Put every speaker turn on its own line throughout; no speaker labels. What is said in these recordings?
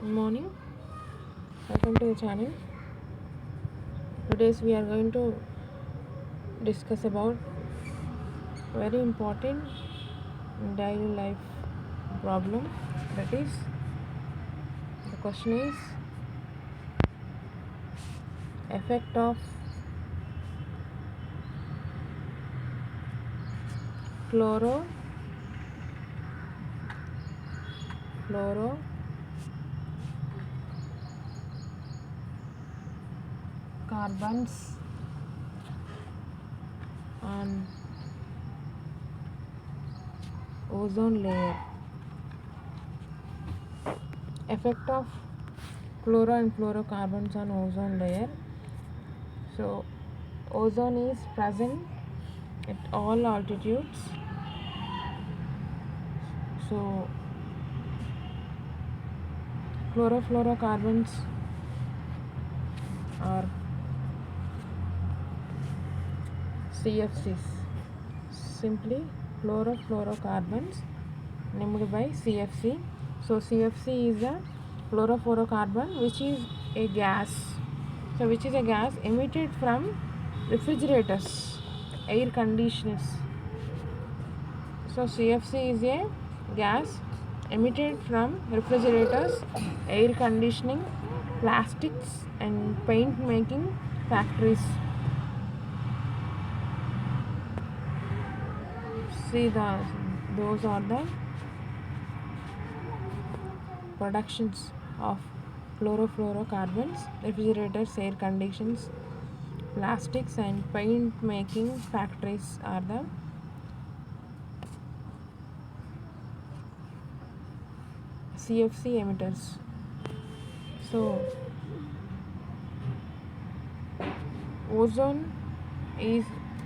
Good morning, welcome to the channel. Today's we are going to discuss about very important daily life problem. That is, the question is effect of fluorocarbons on ozone layer. Effect of fluoro and fluorocarbons on ozone layer. So ozone is present at all altitudes. So fluorocarbons are CFCs. Simply fluorocarbons named by CFC. So CFC is a fluorofluorocarbon, which is a gas. So which is a gas emitted from refrigerators, air conditioners. So CFC is a gas emitted from refrigerators, air conditioning, plastics and paint making factories. See, those are the productions of fluorocarbons. Refrigerators, air conditions, plastics and paint making factories are the CFC emitters. So ozone is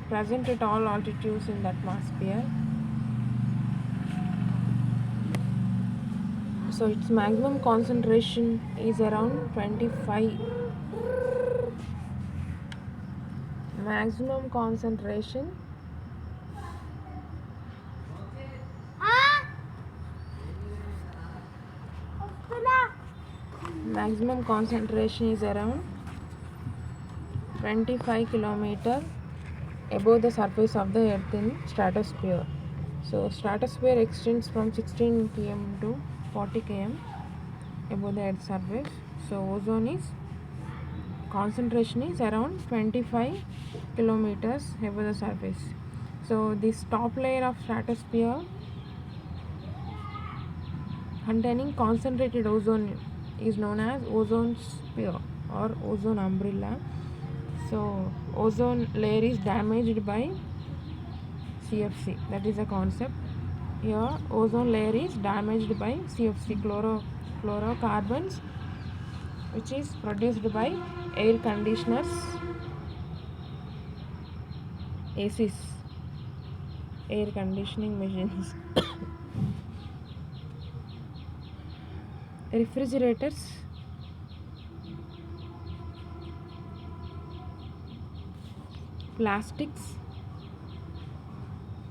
present at all altitudes in the atmosphere. So its maximum concentration is around 25. Maximum concentration is around 25 kilometer above the surface of the earth in stratosphere. So stratosphere extends from 16 km to 40 km above the earth's surface. So ozone is concentration is around 25 kilometers above the surface. So this top layer of stratosphere containing concentrated ozone is known as ozone sphere or ozone umbrella. So ozone layer is damaged by CFC. That is the concept. Here ozone layer is damaged by CFC, fluorocarbons, which is produced by air conditioners, ACs, air conditioning machines, refrigerators, plastics.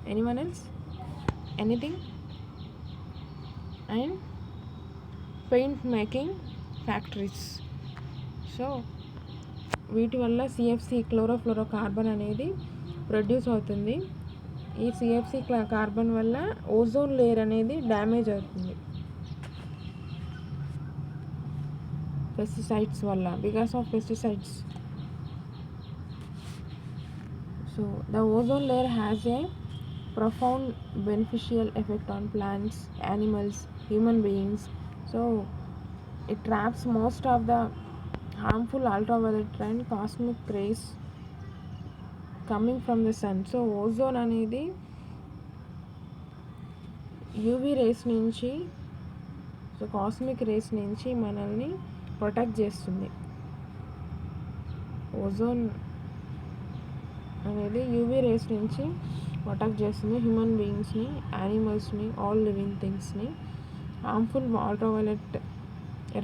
Anyone else? Anything? And paint making factories. So వీటి వల్ల CFC chlorofluorocarbon అనేది produce అవుతుంది. ఈ CFC carbon వల్ల ozone layer అనేది damage అవుతుంది pesticides వల్ల, because of pesticides. So the ozone layer has a profound beneficial effect on plants, animals, human beings. So it traps most of the harmful ultraviolet and cosmic rays coming from the sun. So ozone అనేది UV rays నుంచి, so cosmic rays నుంచి మనల్ని protect చేస్తుంది. Ozone అనేది UV rays నుంచి protect చేస్తుంది human బీయింగ్స్ని, యానిమల్స్ని, ఆల్ లివింగ్ థింగ్స్ని. హార్మ్ఫుల్ అల్ట్రావైలెట్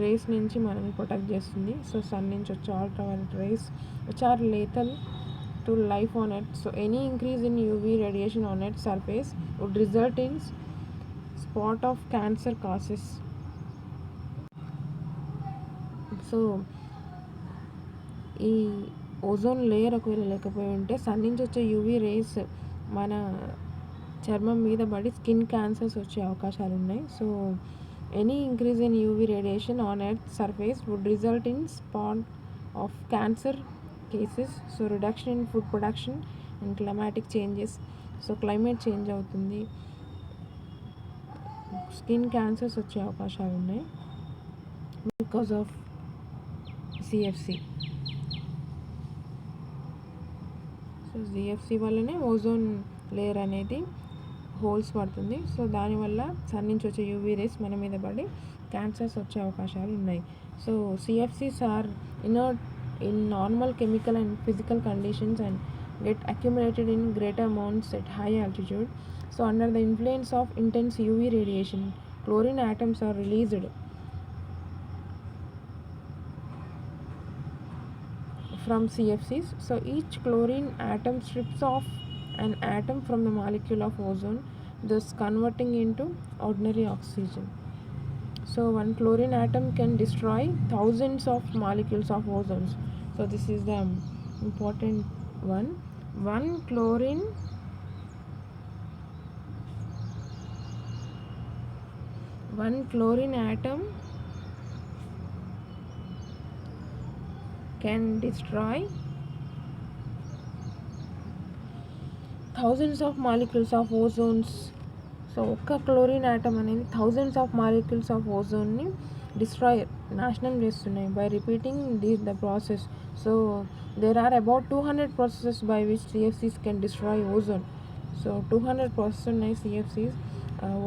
రేస్ నుంచి మనల్ని ప్రొటెక్ట్ చేస్తుంది. సో సన్ నుంచి వచ్చే ultraviolet rays which are lethal to life on earth. So any increase in UV radiation on earth surface would result in spot of cancer cases. So ఈ ozone layer ఒకవేళ లేకపోయి ఉంటే sun నుంచి వచ్చే UV rays మన చర్మం మీద పడి స్కిన్ క్యాన్సర్స్ వచ్చే అవకాశాలు ఉన్నాయి. So any increase in UV radiation on earth surface would result in spot of cancer cases. So reduction in food production and climatic changes. So climate change అవుతుంది, skin cancers వచ్చే అవకాశాలు ఉన్నాయి because of CFC. So CFC వల్లనే ozone layer అనేది holes పడుతుంది. సో దానివల్ల sun నుంచి వచ్చే యూవీ రేస్ మన మీద పడి క్యాన్సర్స్ వచ్చే అవకాశాలు ఉన్నాయి. So CFCs are inert in normal chemical and physical conditions and get accumulated in greater amounts at high altitude. So under the influence of intense UV radiation, chlorine atoms are released from CFCs. So each chlorine atom strips off an atom from the molecule of ozone, thus converting into ordinary oxygen. So one chlorine atom can destroy thousands of molecules of ozone. So this is the important one. One chlorine atom can destroy thousands of molecules of ozones. So ఒక్క chlorine atom అనేది thousands of molecules of ఓజోన్ని destroy నాశనం చేస్తున్నాయి by repeating the process. So there are about 200 processes by which CFCs can destroy ozone. So 200 process ఉన్నాయి CFCs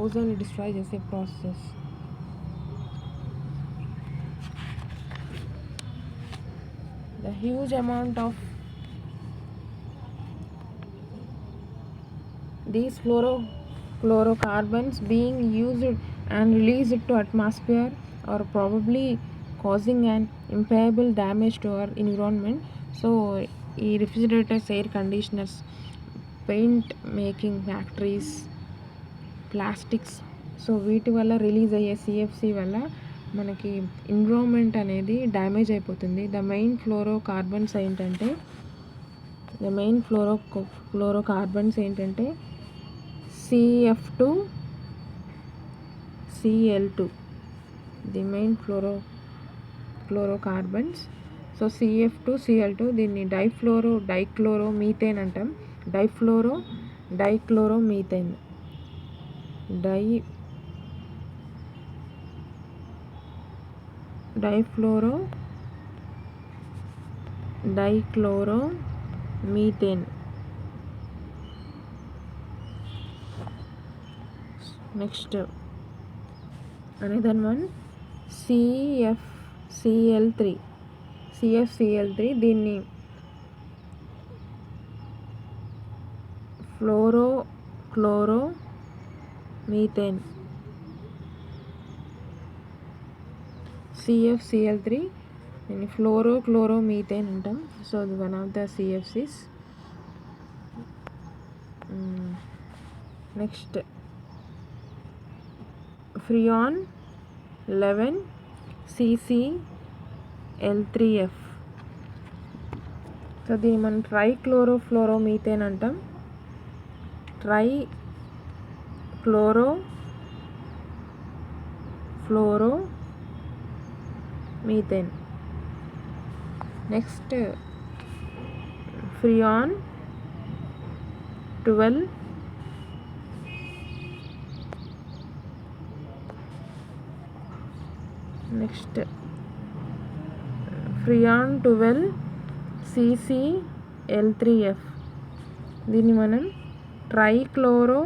ఓజోన్ని destroy చేసే process. The huge amount of these fluorocarbons being used and released to atmosphere are probably causing an irreparable damage to our environment. So ఈ refrigerators, air conditioners, paint making factories, plastics, so వీటి వల్ల release అయ్యే CFC వల్ల మనకి environment అనేది damage అయిపోతుంది. The main fluorocarbons ఏంటంటే CF2, Cl2, the main fluorocarbons. So CF2, Cl2 దీన్ని డైక్లోరోమీథేన్ అంటాం. Dichloromethane dichloromethane. Next another one CFCl3 దీన్ని ఫ్లోరోక్లోరోమీథేన్. CFCl3 దీన్ని ఫ్లోరోక్లోరోమీథేన్ అంటాం. సో అది one of the CFCs. Next Freon 11 CCl3F. So దీన్ని మనం ట్రైక్లోరోఫ్లోరోమీథేన్ అంటాం. Trichlorofluoromethane. Next Freon 12 Freon 12 CCl3F. దీన్ని మనం ట్రైక్లోరో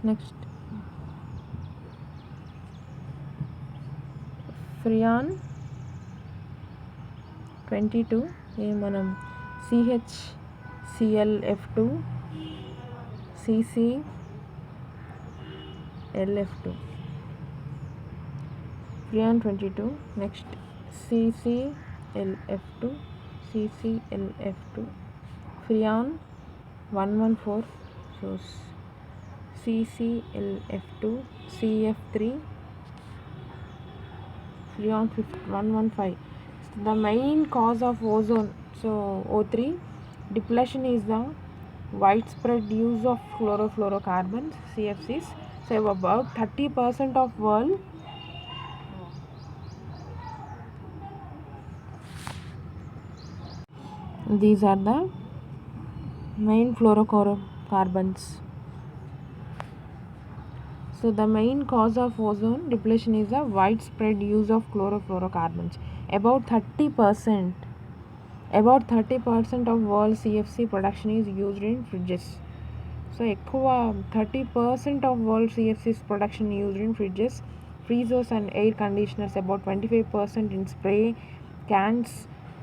నెక్స్ట్ ఫ్రియాన్ 22 ఇది మనం CHClF2 CClF2 Freon 22. Next CClF2, CClF2, Freon 114, so CClF2, CF3, Freon 115. So the main cause of ozone, so O3 depletion is the widespread use of chlorofluorocarbons, CFCs. So about 30% of world these are the main fluorocarbons. So the main cause of ozone depletion is the widespread use of chlorofluorocarbons. About 30% of world CFC production is used in fridges. So ఎక్కువ 30% of world CFC's production used in fridges, freezers and air conditioners, about 25% in spray cans,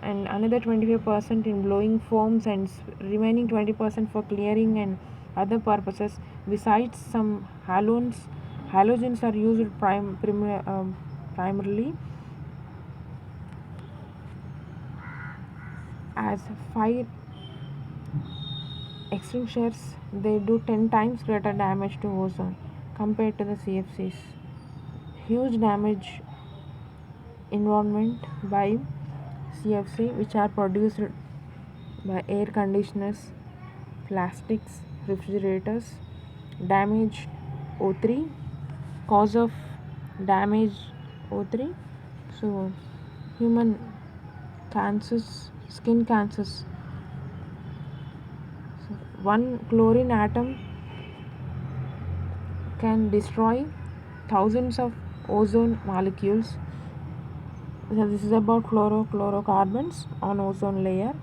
and another 25% in blowing foams, and remaining 20% for clearing and other purposes. Besides, some halogens are used primarily as fire extinguishers. They do 10 times greater damage to ozone compared to the CFCs. Huge damage environment by CFC, which are produced by air conditioners, plastics, refrigerators. Damage O3, cause of damage O3, so human cancers, skin cancers. So one chlorine atom can destroy thousands of ozone molecules. So this is about fluorocarbons on ozone layer.